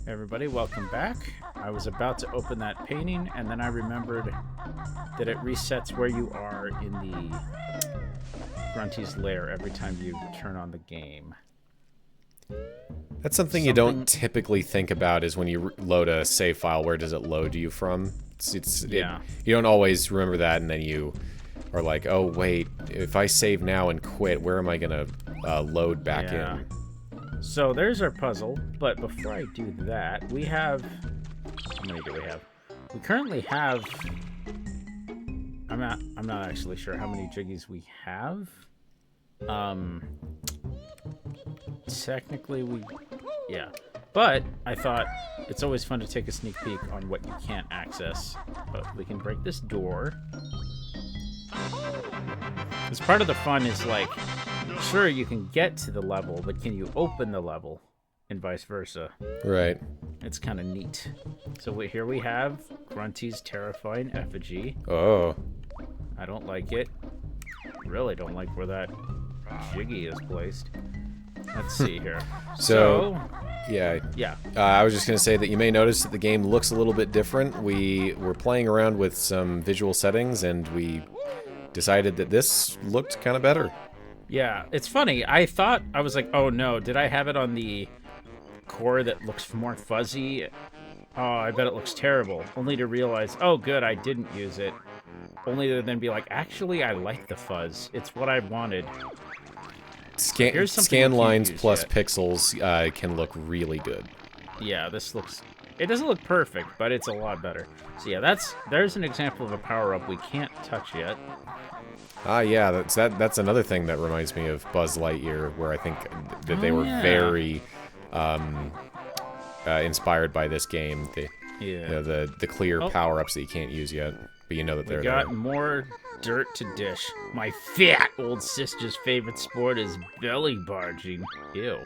Everybody, welcome back. I was about to open that painting, and then I remembered that it resets where you are in the Grunty's lair every time you turn on the game. That's something you don't typically think about is when you load a save file, where does it load you from? You don't always remember that, and then you are like, oh, wait, if I save now and quit, where am I going to load back in? So there's our puzzle, but before I do that, we have... How many do we have? We currently have... I'm not actually sure how many jiggies we have. Technically we... Yeah. But I thought it's always fun to take a sneak peek on what you can't access. But we can break this door. Because part of the fun is like... Sure, you can get to the level, but can you open the level? And vice versa. Right. It's kind of neat. So here we have Grunty's terrifying effigy. Oh. I don't like it. Really don't like where that jiggy is placed. Let's see here. So yeah. I was just going to say that you may notice that the game looks a little bit different. We were playing around with some visual settings, and we decided that this looked kind of better. Yeah, it's funny. I was like, oh no, did I have it on the core that looks more fuzzy? Oh, I bet it looks terrible. Only to realize, oh good, I didn't use it. Only to then be like, actually, I like the fuzz. It's what I wanted. Scan lines plus pixels can look really good. Yeah, this looks... It doesn't look perfect, but it's a lot better. So yeah, there's an example of a power-up we can't touch yet. Yeah, that's another thing that reminds me of Buzz Lightyear, where I think that they were very inspired by this game. The clear power-ups that you can't use yet, but you know that they're there. We got more dirt to dish. My fat old sister's favorite sport is belly barging. Ew.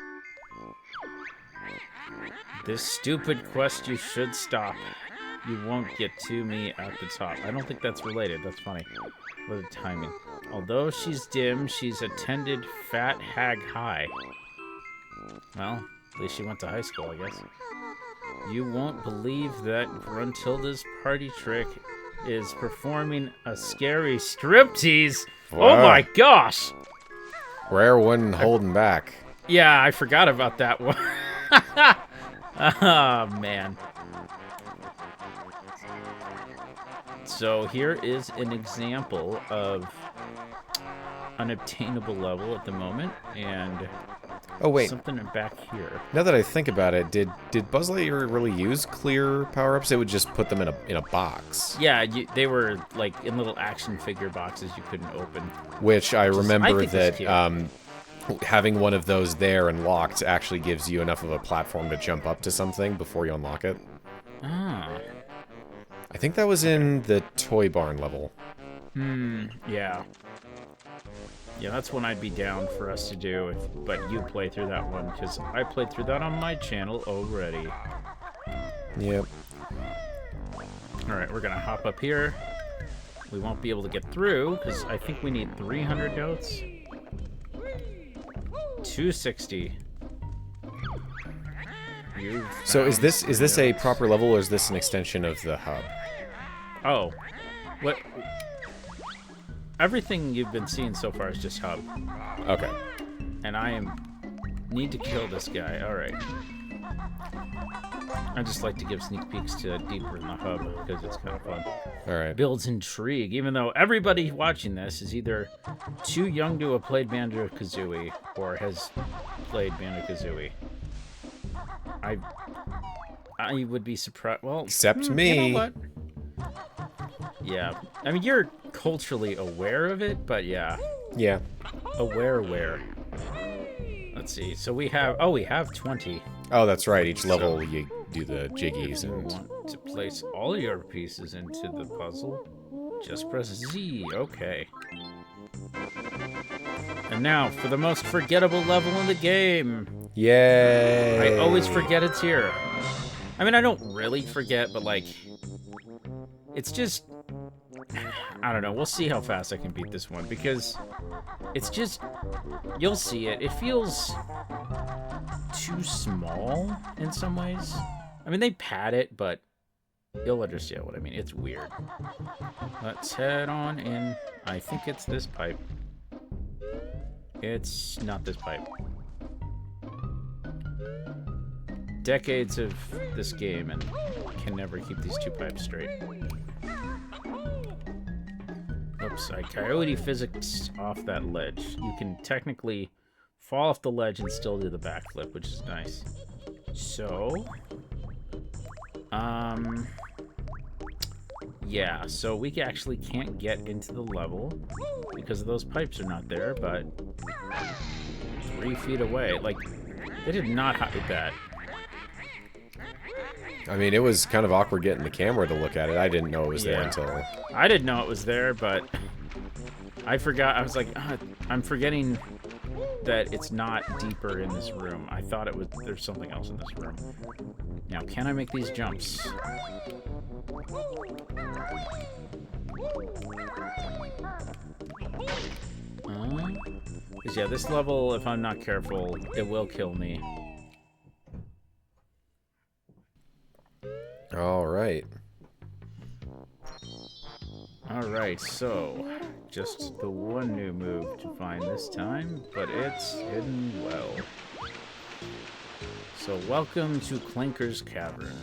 This stupid quest you should stop. You won't get to me at the top. I don't think that's related. That's funny. What a timing. Although she's dim, she's attended Fat Hag High. Well, at least she went to high school, I guess. You won't believe that Gruntilda's party trick is performing a scary striptease. Wow. Oh my gosh! Rare one holding back. Yeah, I forgot about that one. Oh, man. So here is an example of unobtainable level at the moment, and something back here. Now that I think about it, did Buzz Lightyear really use clear power-ups? It would just put them in a box. Yeah, they were like in little action figure boxes you couldn't open. Which I remember that having one of those there and locked actually gives you enough of a platform to jump up to something before you unlock it. Ah. I think that was in the Toy Barn level. Yeah. Yeah, that's one I'd be down for us to do, but you play through that one, because I played through that on my channel already. Yep. Alright, we're gonna hop up here. We won't be able to get through, because I think we need 300 notes. 260. So is this a proper level, or is this an extension of the hub? Oh. What? Everything you've been seeing so far is just hub. Okay. And need to kill this guy. Alright. I just like to give sneak peeks to deeper in the hub, because it's kind of fun. Alright. Builds intrigue, even though everybody watching this is either too young to have played Banjo-Kazooie, or has played Banjo-Kazooie. I would be surprised. Well, except me. You know what? Yeah. I mean, you're culturally aware of it, but yeah. Yeah. Aware. Let's see. So we have 20. Oh, that's right. Each level you do the jiggies and want to place all your pieces into the puzzle, just press Z. Okay. And now for the most forgettable level in the game. Yay! I always forget it's here. I mean, I don't really forget, but like, it's just, I don't know. We'll see how fast I can beat this one, because it's just, you'll see it. It feels too small in some ways. I mean, they pad it, but you'll understand what I mean. It's weird. Let's head on in. I think it's this pipe. It's not this pipe. Decades of this game and can never keep these two pipes straight. Oops, I coyote physics off that ledge. You can technically fall off the ledge and still do the backflip, which is nice. So, yeah, so we actually can't get into the level because those pipes are not there, but 3 feet away. Like, they did not hide that. I mean, it was kind of awkward getting the camera to look at it. I didn't know it was there until... I didn't know it was there, but I forgot. I was like, I'm forgetting that it's not deeper in this room. I thought it was... There's something else in this room. Now, can I make these jumps? Because, yeah, this level, if I'm not careful, it will kill me. Alright. Alright, so just the one new move to find this time, but it's hidden well. So welcome to Clanker's Cavern.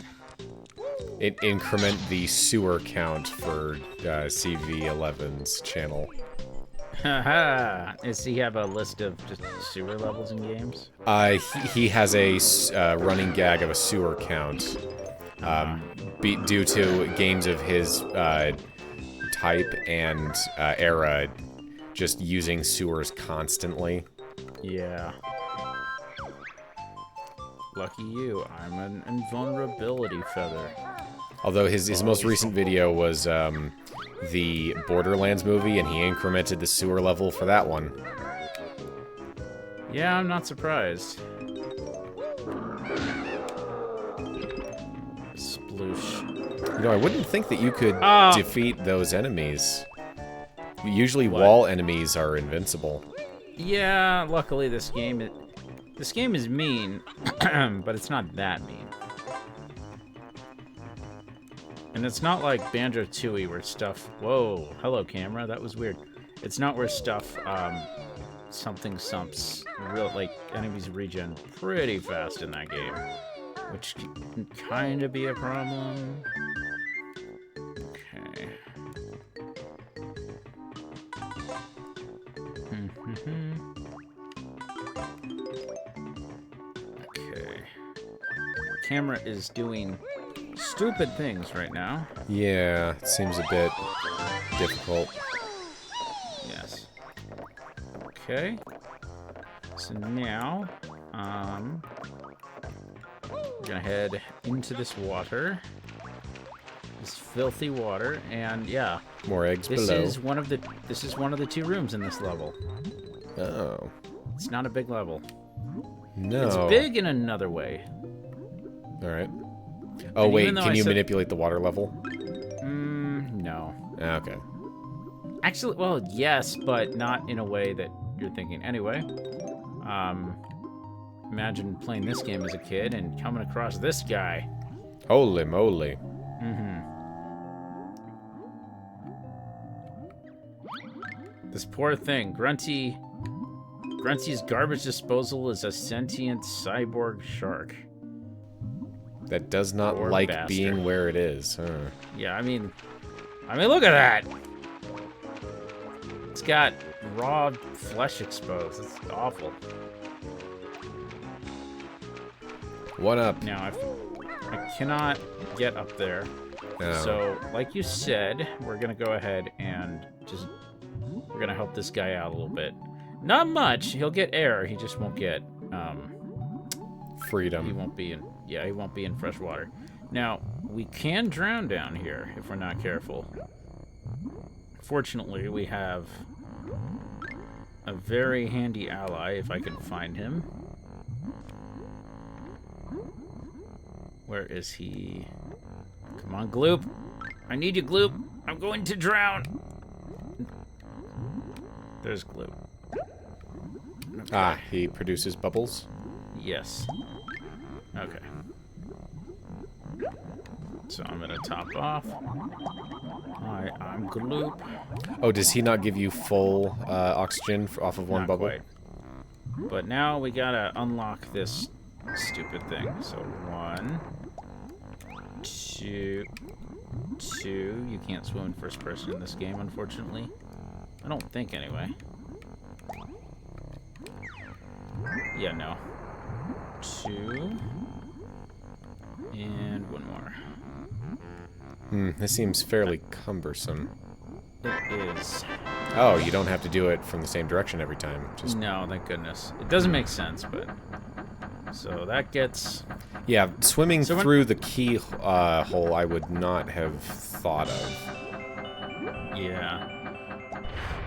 It increment the sewer count for CV11's channel. Haha! Does he have a list of just sewer levels in games? He has a running gag of a sewer count. Due to games of his type and era just using sewers constantly. Yeah. Lucky you, I'm an invulnerability feather. Although his most recent video was the Borderlands movie, and he incremented the sewer level for that one. Yeah, I'm not surprised. Sploosh. You know, I wouldn't think that you could defeat those enemies. Usually What? wall enemies are invincible. Yeah, luckily this game is mean, but it's not that mean. And it's not like Banjo-Kazooie where stuff... Whoa, hello camera, that was weird. It's not where stuff, something sumps. Real, like, enemies regen pretty fast in that game. Which can kind of be a problem. Okay. Okay. The camera is doing stupid things right now. Yeah, it seems a bit difficult. Yes. Okay. So now, we're gonna head into this water. This filthy water, and yeah. More eggs below. This is one of the 2 rooms in this level. Oh. It's not a big level. No. It's big in another way. Alright. Oh, wait, can you manipulate the water level? No. Okay. Actually, well, yes, but not in a way that you're thinking. Anyway, imagine playing this game as a kid and coming across this guy. Holy moly. This poor thing, Grunty. Grunty's garbage disposal is a sentient cyborg shark. That does not Poor like bastard. being where it is, huh? Yeah, I mean, look at that. It's got raw flesh exposed. It's awful. One up. Now, I cannot get up there. No. So, like you said, we're gonna go ahead and we're gonna help this guy out a little bit. Not much. He'll get air. He just won't get freedom. He won't be in fresh water. Now, we can drown down here if we're not careful. Fortunately, we have a very handy ally if I can find him. Where is he? Come on, Gloop. I need you, Gloop. I'm going to drown. There's Gloop. Okay. Ah, he produces bubbles? Yes. Okay. So I'm gonna top off. Hi, I'm Gloop. Oh, does he not give you full oxygen off of one Not bubble? quite. But now we gotta unlock this stupid thing. So 1, 2, 2. You can't swim in first person in this game, unfortunately. I don't think, anyway. Yeah, no. 2. And 1 more. This seems fairly cumbersome. It is. Oh, you don't have to do it from the same direction every time. Just No, thank goodness. It doesn't make sense, but... So that gets... yeah, swimming So through the key hole I would not have thought of. Yeah.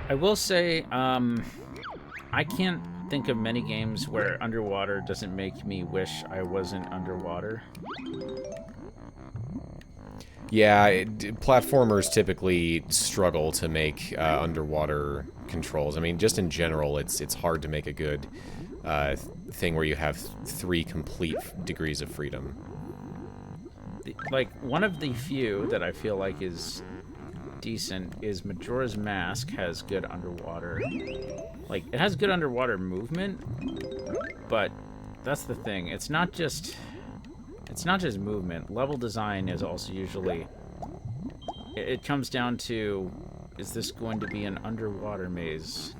I will say, I can't think of many games where underwater doesn't make me wish I wasn't underwater. Yeah, platformers typically struggle to make underwater controls. I mean, just in general, it's hard to make a good thing where you have 3 complete degrees of freedom. Like, one of the few that I feel like is decent is Majora's Mask has good underwater. Like, it has good underwater movement, but that's the thing. It's not just movement. Level design is also usually... It comes down to, is this going to be an underwater maze?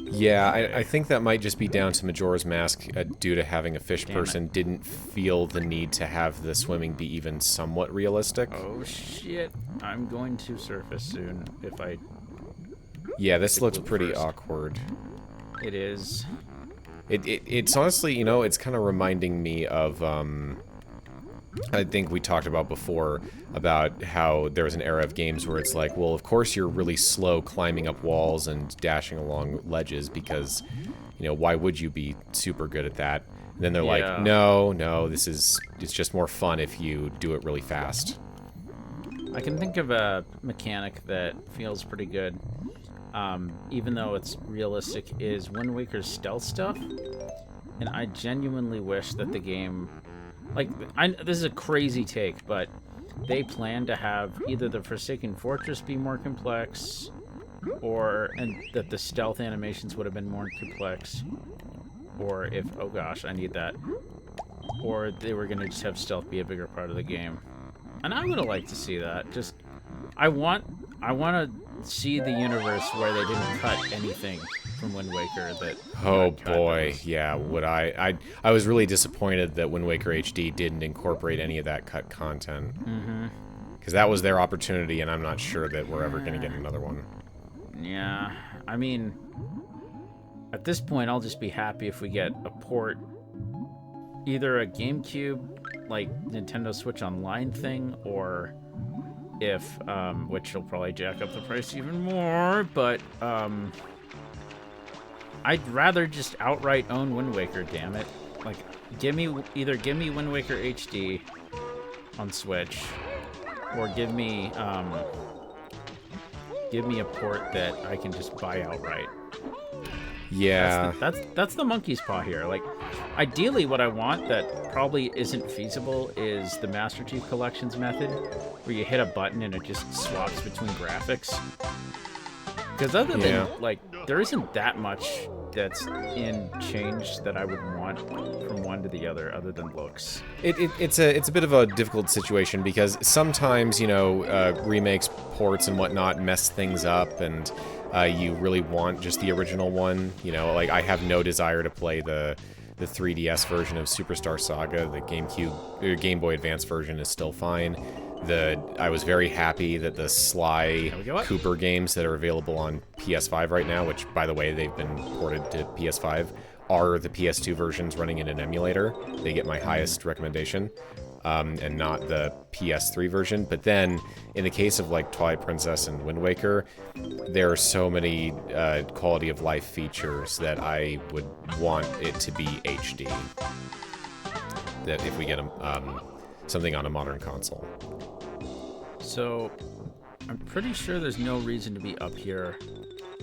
Yeah, I think that might just be down to Majora's Mask due to having a fish Damn person it. didn't feel the need to have the swimming be even somewhat realistic. Oh shit, I'm going to surface soon if I... Yeah, this looks Loop pretty first. awkward. It is. It's honestly, you know, it's kind of reminding me of, I think we talked about before, about how there was an era of games where it's like, well, of course you're really slow climbing up walls and dashing along ledges because, you know, why would you be super good at that? And then they're Yeah. like, no, it's just more fun if you do it really fast. I can think of a mechanic that feels pretty good, even though it's realistic, is Wind Waker's stealth stuff. And I genuinely wish that the game... Like, this is a crazy take, but they plan to have either the Forsaken Fortress be more complex, and that the stealth animations would have been more complex, or if... Oh gosh, I need that. Or they were going to just have stealth be a bigger part of the game. And I would have liked to see that. Just, I want to see the universe where they didn't cut anything from Wind Waker that... Oh got cut. boy, yeah, would I was really disappointed that Wind Waker HD didn't incorporate any of that cut content. Because that was their opportunity, and I'm not sure that we're ever going to get another one. Yeah, I mean, at this point, I'll just be happy if we get a port, either a GameCube, like Nintendo Switch Online thing, or if, which will probably jack up the price even more, but, I'd rather just outright own Wind Waker, damn it. Like, either give me Wind Waker HD on Switch, or give me a port that I can just buy outright. Yeah. That's the monkey's paw here. Like, ideally what I want that probably isn't feasible is the Master Chief Collections method, where you hit a button and it just swaps between graphics. Because other than, like, there isn't that much that's in change that I would want from one to the other than looks. It's a bit of a difficult situation because sometimes, you know, remakes, ports, and whatnot mess things up, and you really want just the original one. You know, like, I have no desire to play the 3DS version of Superstar Saga. The Game Boy Advance version is still fine. I was very happy that the Sly Cooper games that are available on PS5 right now, which, by the way, they've been ported to PS5, are the PS2 versions running in an emulator. They get my highest recommendation, and not the PS3 version. But then, in the case of, like, Twilight Princess and Wind Waker, there are so many quality of life features that I would want it to be HD. That if we get something on a modern console. So, I'm pretty sure there's no reason to be up here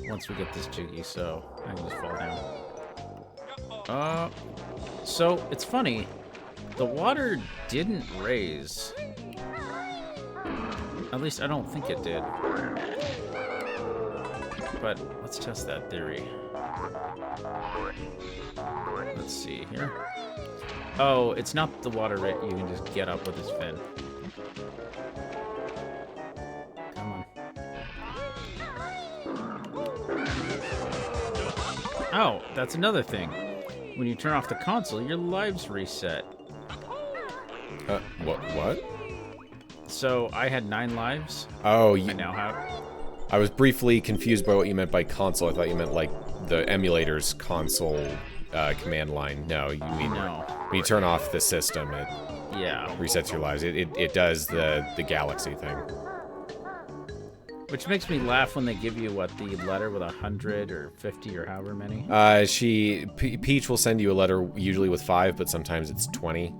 once we get this jiggy, so I can just fall down. So, it's funny. The water didn't raise. At least I don't think it did. But let's test that theory. Let's see here. Oh, it's not the water rate. You can just get up with his fin. Come on. Oh, that's another thing. When you turn off the console, your lives reset. What? So I had 9 lives. Oh, I now have. I was briefly confused by what you meant by console. I thought you meant like the emulator's console command line. No, you mean when you turn off the system, it resets your lives. It does the galaxy thing. Which makes me laugh when they give you, what, the letter with 100 or 50 or however many? Peach will send you a letter usually with 5, but sometimes it's 20.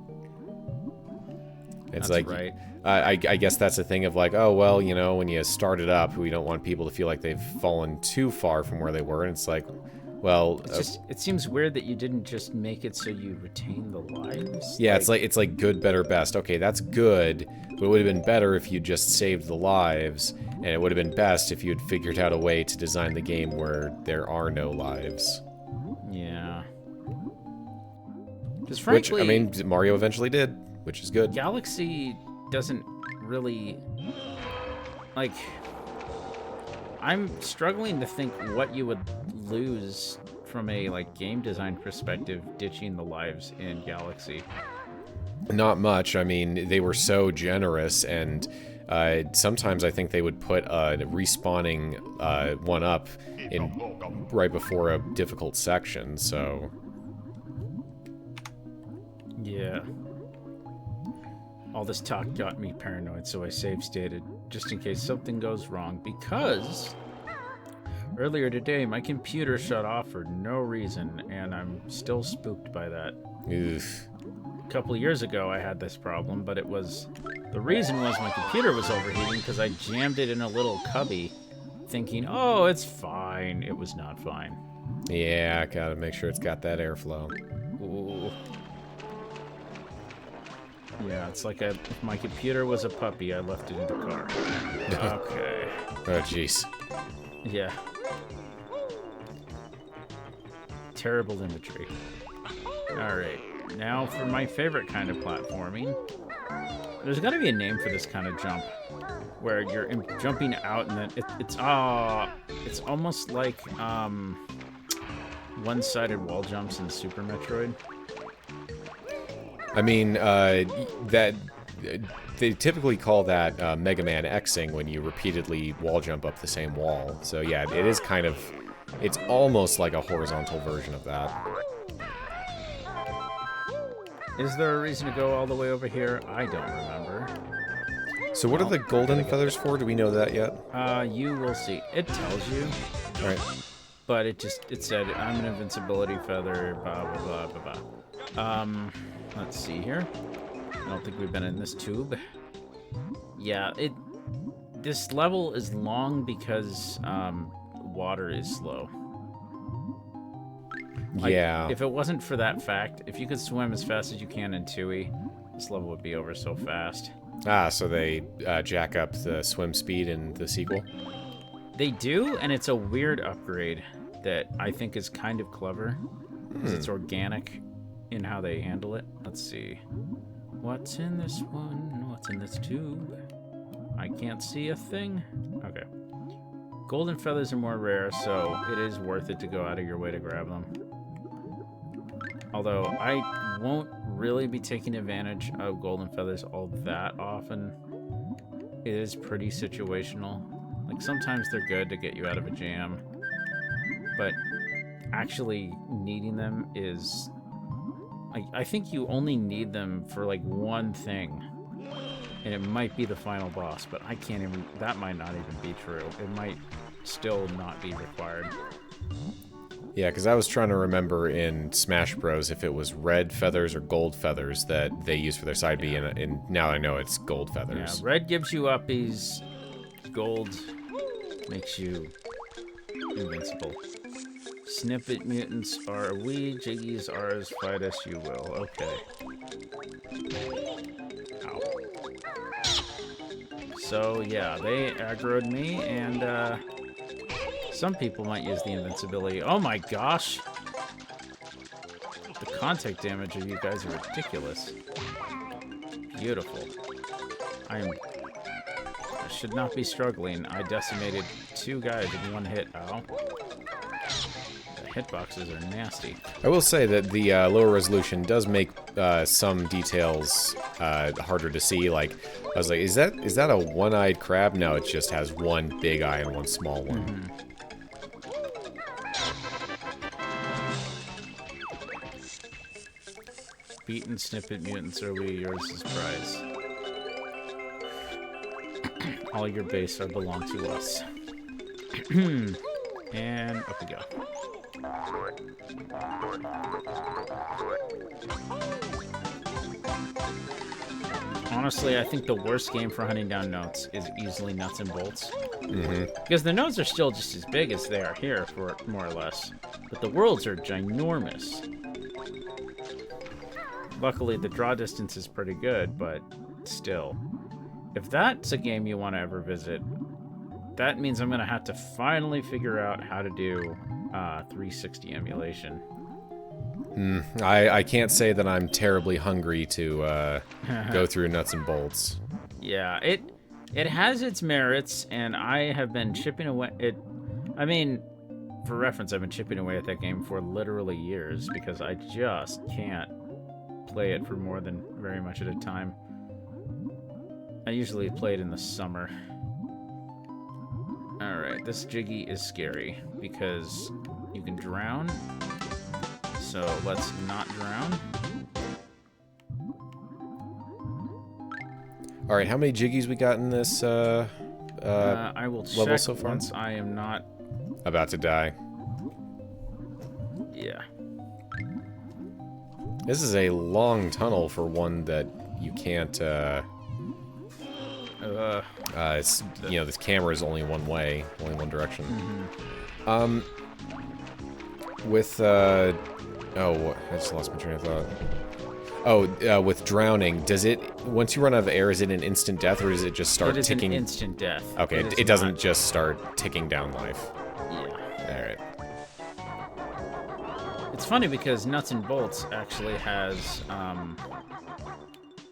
It's that's like, right. I guess that's a thing of like, oh, well, you know, when you start it up, we don't want people to feel like they've fallen too far from where they were. And it's like, well... it seems weird that you didn't just make it so you retain the lives. Yeah, it's like good, better, best. Okay, that's good, but it would have been better if you just saved the lives, and it would have been best if you had figured out a way to design the game where there are no lives. Yeah. Because frankly... Which, I mean, Mario eventually did, which is good. Galaxy doesn't really... Like... I'm struggling to think what you would lose from a like game design perspective ditching the lives in Galaxy. Not much. I mean, they were so generous, and sometimes I think they would put a respawning one up in right before a difficult section. So yeah. All this talk got me paranoid, so I save stated just in case something goes wrong, because earlier today my computer shut off for no reason, and I'm still spooked by that. Oof. A couple of years ago I had this problem, but the reason was my computer was overheating because I jammed it in a little cubby thinking, oh, it's fine. It was not fine. Yeah, gotta make sure it's got that airflow. Ooh. Yeah, it's like if my computer was a puppy, I left it in the car. Okay. Oh, jeez. Yeah. Terrible imagery. Alright, now for my favorite kind of platforming. There's got to be a name for this kind of jump, where you're jumping out and then it's almost like one-sided wall jumps in Super Metroid. I mean, that they typically call that Mega Man Xing when you repeatedly wall jump up the same wall. So yeah, it is kind of, it's almost like a horizontal version of that. Is there a reason to go all the way over here? I don't remember. So what are the golden feathers for? Do we know that yet? You will see. It tells you. All right. But it said, I'm an invincibility feather, blah, blah, blah, blah, blah. Let's see here. I don't think we've been in this tube. Yeah, this level is long because water is slow. Like, yeah. If it wasn't for that fact, if you could swim as fast as you can in Tui, this level would be over so fast. Ah, so they jack up the swim speed in the sequel? They do, and it's a weird upgrade that I think is kind of clever. Because it's organic in how they handle it. Let's see. What's in this one? What's in this tube? I can't see a thing. Okay. Golden feathers are more rare, so it is worth it to go out of your way to grab them. Although I won't really be taking advantage of golden feathers all that often. It is pretty situational. Like, sometimes they're good to get you out of a jam, but actually needing them is... I think you only need them for, like, one thing, and it might be the final boss, but I can't even... That might not even be true. It might still not be required. Yeah, because I was trying to remember in Smash Bros. If it was red feathers or gold feathers that they use for their side B, and now I know it's gold feathers. Yeah, red gives you uppies, gold makes you invincible. Snippet mutants are we, Jiggies are as fight as you will. Okay. Ow. So, yeah, they aggroed me, and, some people might use the invincibility. Oh my gosh! The contact damage of you guys are ridiculous. Beautiful. I should not be struggling. I decimated 2 guys in 1 hit. Ow. Hitboxes are nasty. I will say that the lower resolution does make some details harder to see. Like, I was like, is that a one-eyed crab? No, it just has 1 big eye and 1 small one. Mm-hmm. Beaten snippet mutants are we, yours is prize. All your base are belong to us. And up we go. Honestly, I think the worst game for hunting down notes is easily Nuts and Bolts. Mm-hmm. Because the notes are still just as big as they are here, for more or less. But the worlds are ginormous. Luckily, the draw distance is pretty good, but still. If that's a game you want to ever visit, that means I'm going to have to finally figure out how to do 360 emulation. I can't say that I'm terribly hungry to go through Nuts and Bolts. Yeah, it has its merits, and I have been chipping away. I mean, for reference, I've been chipping away at that game for literally years because I just can't play it for more than very much at a time. I usually play it in the summer. Alright, this Jiggy is scary because you can drown. So let's not drown. Alright, how many Jiggies we got in this I will level check so far? once I am not about to die. Yeah. This is a long tunnel for one that you can't it's, you know, this camera is only one way, only one direction. Mm-hmm. With oh, I just lost my train of thought. Oh, with drowning, does it, once you run out of air, is it an instant death, or does it just start ticking? It is an instant death. Okay, it doesn't just start ticking down life. Yeah. Alright. It's funny because Nuts and Bolts actually has,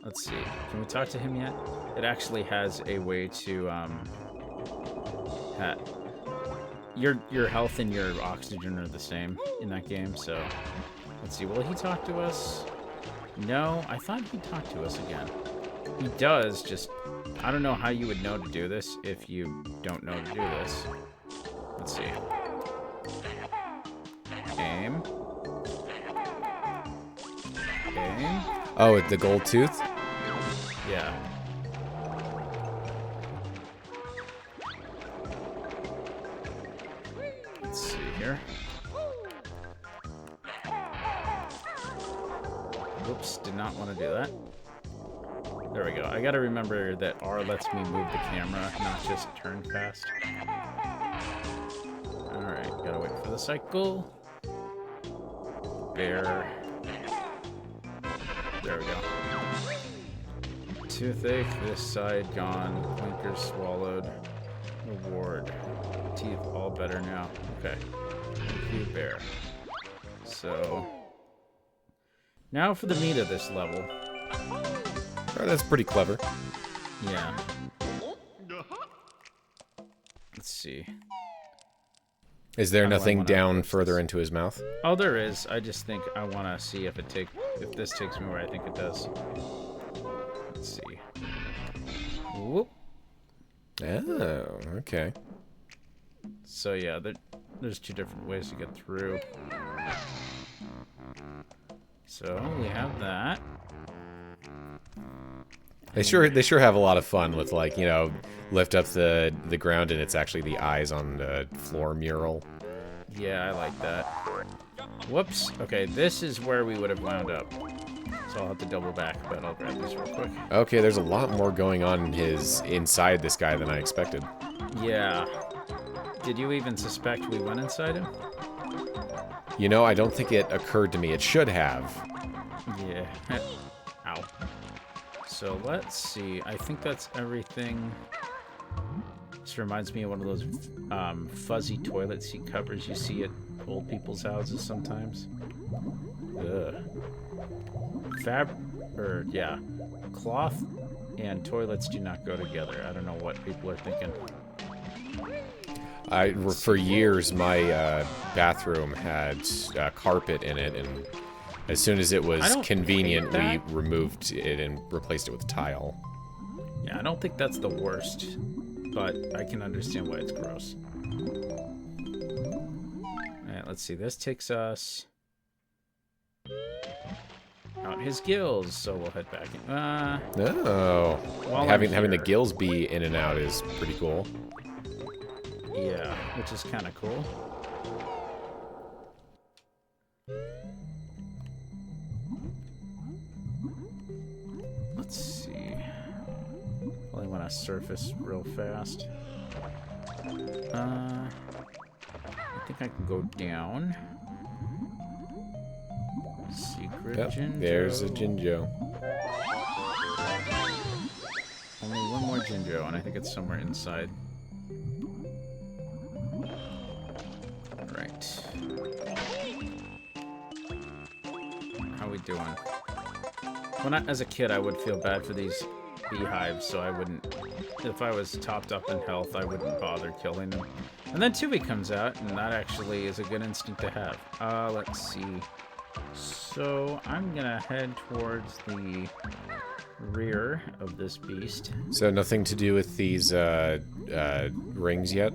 let's see, can we talk to him yet? It actually has a way to, your health and your oxygen are the same in that game, so let's see, will he talk to us? No, I thought he'd talk to us again. He does, just, I don't know how you would know to do this if you don't know to do this. Let's see. Aim. Aim. Oh, the gold tooth? Yeah. Let's see here. Whoops, did not want to do that. There we go. I gotta remember that R lets me move the camera, not just turn fast. Alright, gotta wait for the cycle. Bear. There we go. Toothache, this side gone. Clinker swallowed. Reward. Teeth all better now. Okay. Thank you, bear. So, now for the meat of this level. Oh, that's pretty clever. Yeah. Let's see. Is there How do I nothing wanna down approach further this? into his mouth? Oh, there is. I just think I want to see if this takes me where I think it does. Let's see. Whoop. Oh, okay. So yeah, there's 2 different ways to get through. So we have that. They sure have a lot of fun with, like, you know, lift up the ground and it's actually the eyes on the floor mural. Yeah, I like that. Whoops. Okay, this is where we would have wound up. So I'll have to double back, but I'll grab this real quick. Okay, there's a lot more going on inside this guy than I expected. Yeah. Did you even suspect we went inside him? You know, I don't think it occurred to me. It should have. Yeah. Ow. So let's see. I think that's everything. This reminds me of one of those fuzzy toilet seat covers you see at old people's houses sometimes. Ugh. Yeah. Cloth and toilets do not go together. I don't know what people are thinking. For years, my bathroom had carpet in it, and as soon as it was convenient, we removed it and replaced it with tile. Yeah, I don't think that's the worst, but I can understand why it's gross. Alright, let's see. This takes us out his gills, so we'll head back in. Oh. Having the gills be in and out is pretty cool. Yeah, which is kind of cool. Let's see. Only want to surface real fast. I think I can go down. Secret Jinjo. There's a Jinjo. Only one more Jinjo, and I think it's somewhere inside. Right. How we doing? As a kid, I would feel bad for these beehives, so I wouldn't. If I was topped up in health, I wouldn't bother killing them. And then Tui comes out, and that actually is a good instinct to have. Let's see. So I'm gonna head towards the rear of this beast. So nothing to do with these rings yet?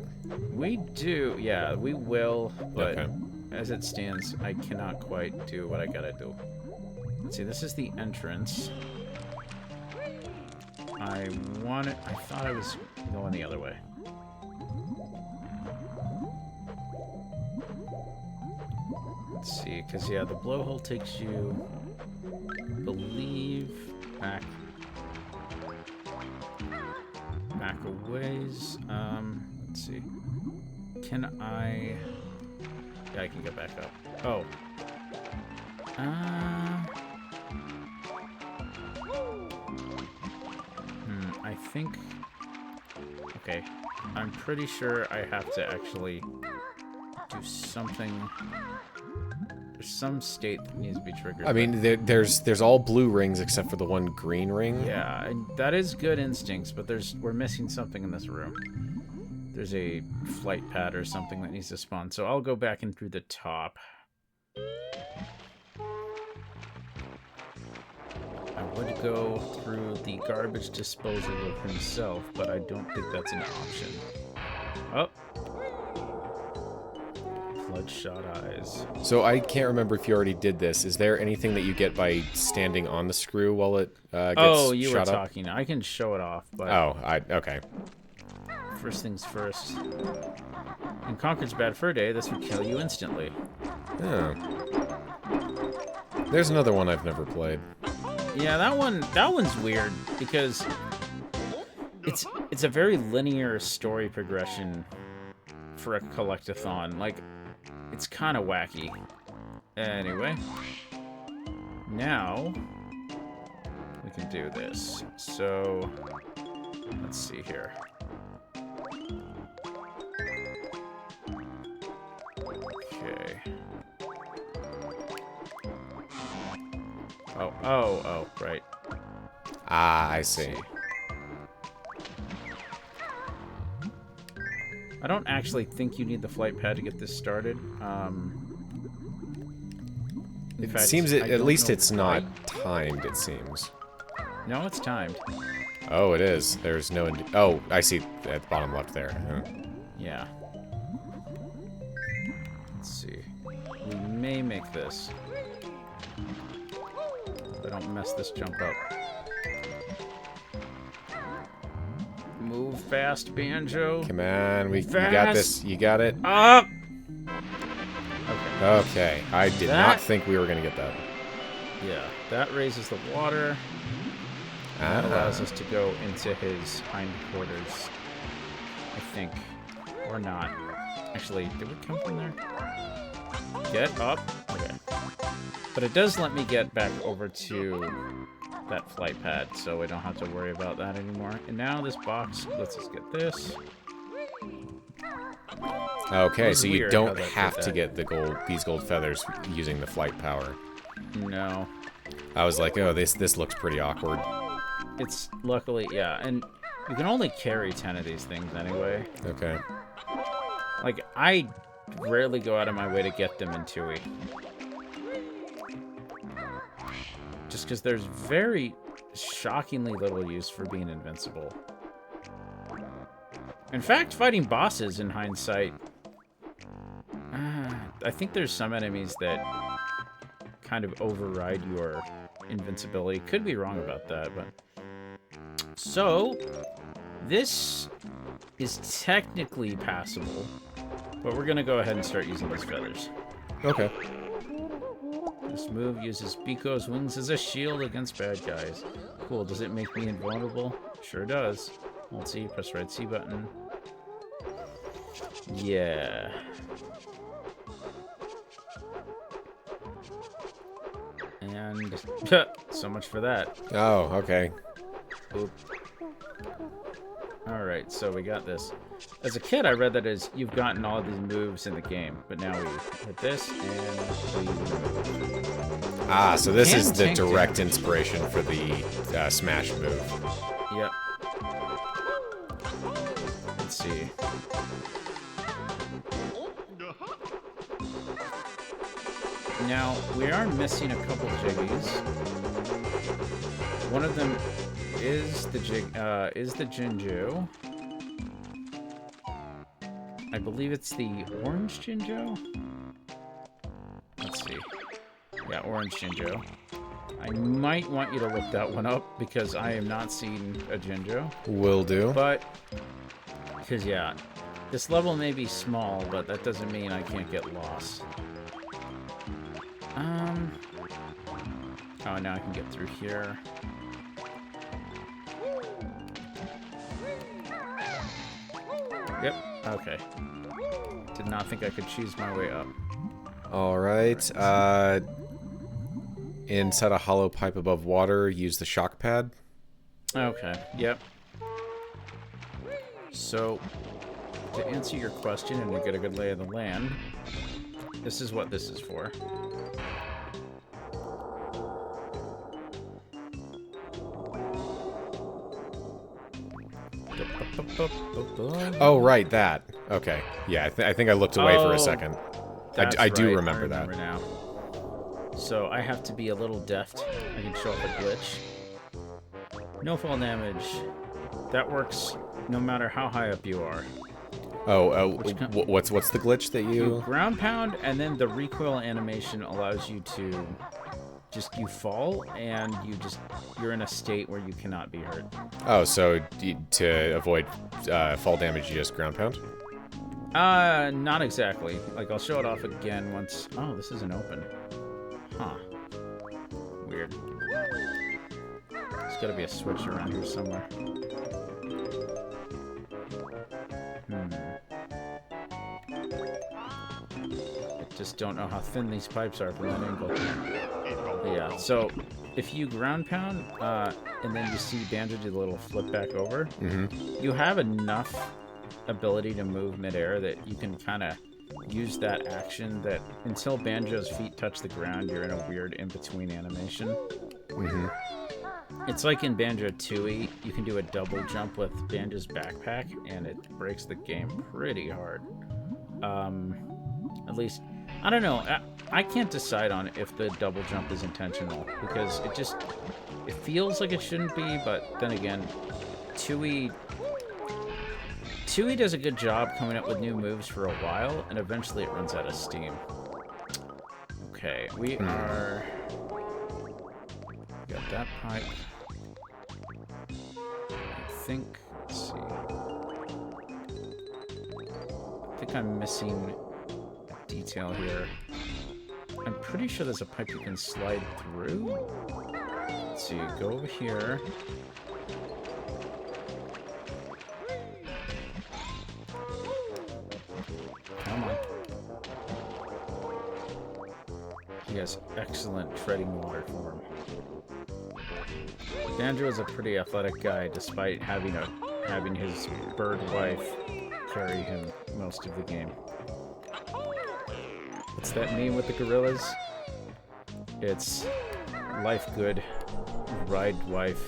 We do, yeah, we will, but as it stands, I cannot quite do what I gotta do. Let's see, this is the entrance. I thought I was going the other way. Let's see, because, yeah, the blowhole takes you, I believe, back a ways. Let's see. Can I... Yeah, I can get back up. Oh. I think... Okay. I'm pretty sure I have to actually do something... There's some state that needs to be triggered. I mean, there's all blue rings except for the one green ring. Yeah, and that is good instincts, but we're missing something in this room. There's a flight pad or something that needs to spawn, so I'll go back in through the top. I would go through the garbage disposal of himself, but I don't think that's an option. Oh. Bloodshot eyes. So I can't remember if you already did this. Is there anything that you get by standing on the screw while it gets Oh, you were shot up? talking. I can show it off, but... Oh, okay. First things first. In Conker's Bad Fur Day, this would kill you instantly. Oh. There's another one I've never played. Yeah, that one's weird because it's a very linear story progression for a collectathon. Like, it's kind of wacky. Anyway, now we can do this. So let's see here. Okay. Oh, right. Ah, I see. I don't actually think you need the flight pad to get this started. It seems at least it's not timed, it seems. No, it's timed. Oh, it is. There's no... Oh, I see at the bottom left there. Yeah. Let's see. We may make this. If I don't mess this jump up. Move fast, Banjo. Come on, you got this. You got it. Up! Okay. Okay, I did not think we were going to get that. Yeah, that raises the water. That allows us to go into his hindquarters, I think. Or not. Actually, did we come from there? Get up. Okay. But it does let me get back over to that flight pad, so I don't have to worry about that anymore. And now this box lets us get this. Okay, so you don't have to get these gold feathers using the flight power. No. I was like, oh, this looks pretty awkward. It's luckily, yeah, and you can only carry 10 of these things anyway. Okay. Like, I rarely go out of my way to get them in Tui. Just because there's very shockingly little use for being invincible. In fact, fighting bosses in hindsight, I think there's some enemies that kind of override your invincibility. Could be wrong about that, but... So, this is technically passable, but we're going to go ahead and start using these feathers. Okay. This move uses Biko's wings as a shield against bad guys. Cool, does it make me invulnerable? Sure does. Hold C, press right C button. Yeah. And so much for that. Oh, okay. Oop. Alright, so we got this. As a kid, I read that as you've gotten all of these moves in the game, but now we hit this, and we... Ah, so this is the direct inspiration for the smash move. Yep. Let's see. Now, we are missing a couple jiggies. One of them is the Jinjo. I believe it's the orange Jinjo. Let's see. Yeah, orange Jinjo. I might want you to look that one up because I am not seeing a Jinjo. Will do. But, because yeah, this level may be small, but that doesn't mean I can't get lost. Oh, now I can get through here. Yep, okay. Did not think I could choose my way up. Alright, inside a hollow pipe above water, use the shock pad. Okay, yep. So, to answer your question and to get a good lay of the land, this is what this is for. Oh, right, that. Okay. Yeah, I think I looked away for a second. I do remember that. Now. So I have to be a little deft. I can show up a glitch. No fall damage. That works no matter how high up you are. What's the glitch that you ground pound, and then the recoil animation allows you to you fall, and you're in a state where you cannot be hurt. Oh, so to avoid fall damage, you just ground pound? Not exactly. Like, I'll show it off again once... Oh, this isn't open. Huh. Weird. There's gotta be a switch around here somewhere. I just don't know how thin these pipes are from that angle. But yeah, so if you ground pound, and then you see Banjo do the little flip back over, you have enough ability to move midair that you can kind of use that action that until Banjo's feet touch the ground, you're in a weird in-between animation. It's like in Banjo-Tooie, you can do a double jump with Banjo's backpack, and it breaks the game pretty hard. At least, I don't know. I can't decide on if the double jump is intentional, because it feels like it shouldn't be, but then again, Tooie does a good job coming up with new moves for a while, and eventually it runs out of steam. Okay, we are... Got that pipe. I think... Let's see. I think I'm missing a detail here. I'm pretty sure there's a pipe you can slide through. Let's see, go over here. Come on. He has excellent treading water form. Banjo is a pretty athletic guy, despite having his bird wife carry him most of the game. What's that meme with the gorillas? It's life good, ride wife.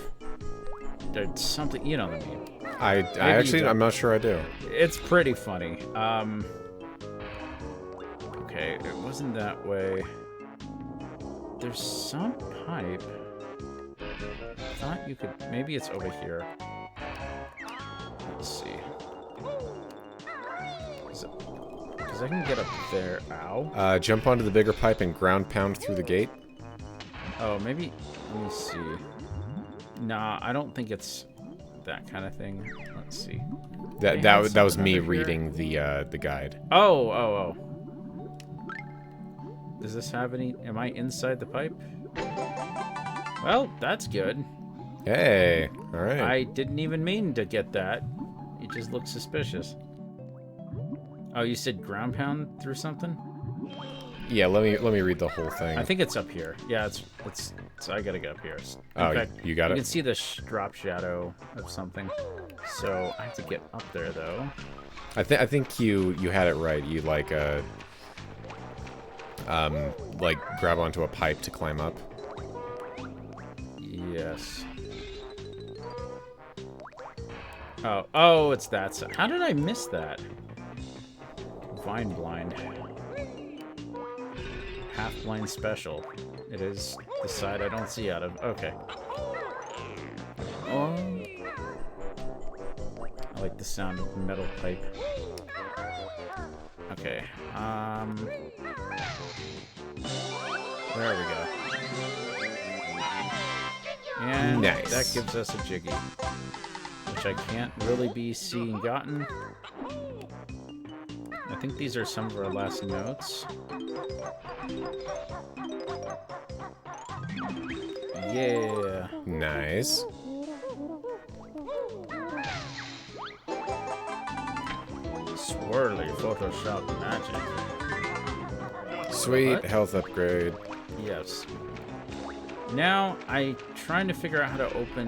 There's something, you know the meme. I'm not sure I do. It's pretty funny. Okay, it wasn't that way. There's some pipe. I thought you could... Maybe it's over here. Let's see. Because I can get up there. Ow. Jump onto the bigger pipe and ground pound through the gate. Oh, maybe... Let me see. Nah, I don't think it's that kind of thing. Let's see. That was me reading the guide. Oh. Does this have any... Am I inside the pipe? Well, that's good. Hey, all right. I didn't even mean to get that. It just looks suspicious. Oh, you said ground pound through something? Yeah, let me read the whole thing. I think it's up here. Yeah, it's I gotta get up here. In fact, you got it? You can see the drop shadow of something. So I have to get up there though. I think you had it right. You like grab onto a pipe to climb up. Yes. Oh, it's that side. How did I miss that? Vine blind. Half blind special. It is the side I don't see out of. Okay. Oh. I like the sound of metal pipe. Okay. There we go. And nice. That gives us a Jiggy, which I can't really be seen gotten. I think these are some of our last notes. Yeah. Nice. Swirly Photoshop magic. Sweet What? health upgrade. Yes. Now, I'm trying to figure out how to open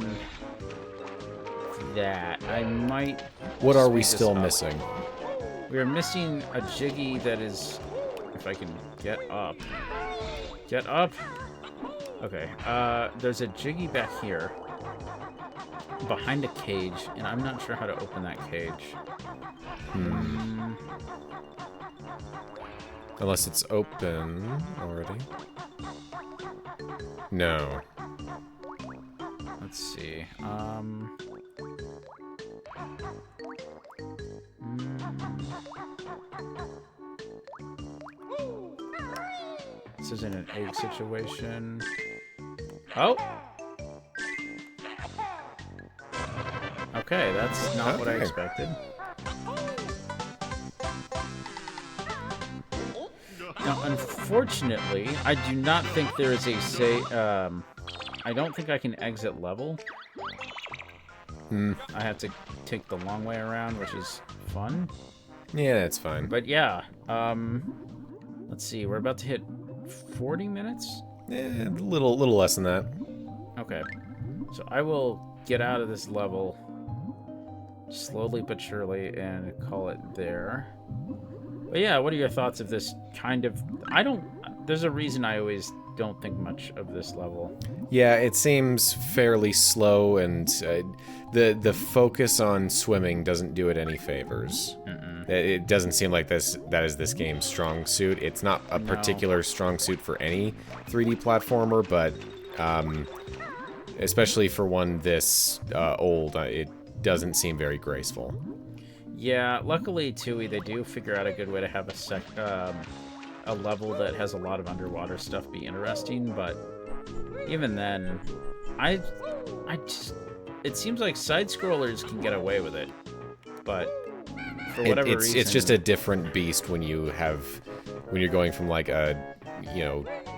that. I might... What are we speed this still up. missing? We are missing a Jiggy that is... If I can get up. Get up! Okay, there's a Jiggy back here. Behind a cage, and I'm not sure how to open that cage. Unless it's open already. No. Let's see. This isn't an egg situation. Oh! Okay, that's not what I Okay. expected. Now, unfortunately, I do not think there is a I don't think I can exit level. I have to take the long way around, which is fun. Yeah, that's fine. But yeah, let's see. We're about to hit 40 minutes. A little less than that. Okay, so I will get out of this level slowly but surely and call it there. But yeah, what are your thoughts of this kind of... There's a reason I always don't think much of this level. Yeah, it seems fairly slow, and the focus on swimming doesn't do it any favors. It doesn't seem like that is this game's strong suit. It's not a particular strong suit for any 3D platformer, but especially for one this old, it doesn't seem very graceful. Yeah, luckily, Tooie, they do figure out a good way to have a level that has a lot of underwater stuff be interesting, but even then, it seems like side-scrollers can get away with it, but for whatever reason... It's just a different beast when you're going from like a,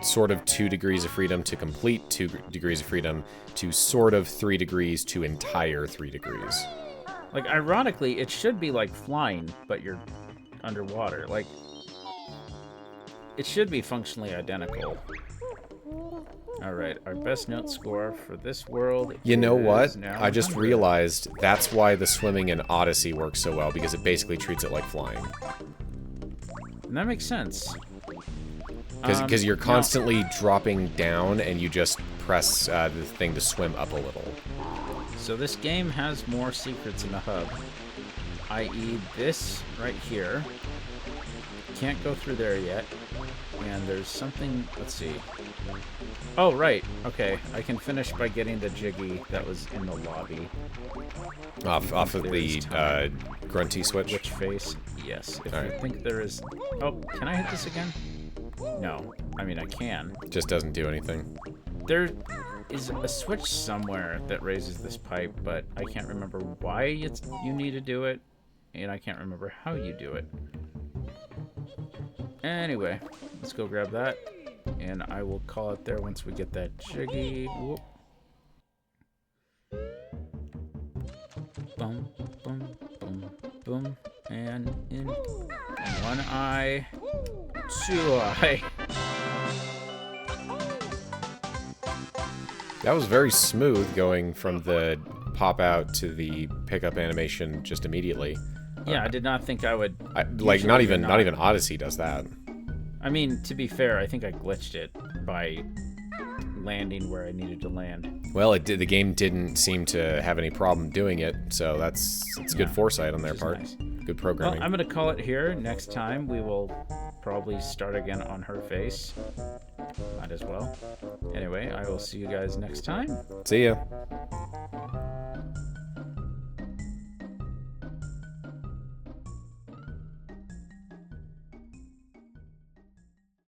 sort of 2 degrees of freedom to complete 2 degrees of freedom to sort of 3 degrees to entire 3 degrees. Like, ironically, it should be like flying, but you're underwater. Like, it should be functionally identical. All right, our best note score for this world. You know what? Now I just 100. realized that's why the swimming in Odyssey works so well, because it basically treats it like flying. And that makes sense. Because you're constantly dropping down, and you just press the thing to swim up a little. So this game has more secrets in the hub, i.e. this right here. Can't go through there yet. And there's something, let's see. Oh, right. Okay, I can finish by getting the Jiggy that was in the lobby. Off of the Grunty switch? Which face? Yes. If All you right. think there is... Oh, can I hit this again? No. I mean, I can. Just doesn't do anything. There is a switch somewhere that raises this pipe, but I can't remember why you need to do it, and I can't remember how you do it. Anyway, let's go grab that, and I will call it there once we get that Jiggy. Whoop. Boom, boom, boom, boom, and in one eye, two eye. That was very smooth going from the pop out to the pickup animation just immediately. Yeah, I did not think I would. Like not even Odyssey does that. I mean, to be fair, I think I glitched it by landing where I needed to land. Well, it did. The game didn't seem to have any problem doing it, so it's good foresight on their part. Nice. Good programming. Well, I'm gonna call it here. Next time we will probably start again on her face. Might as well. Anyway, I will see you guys next time. See ya.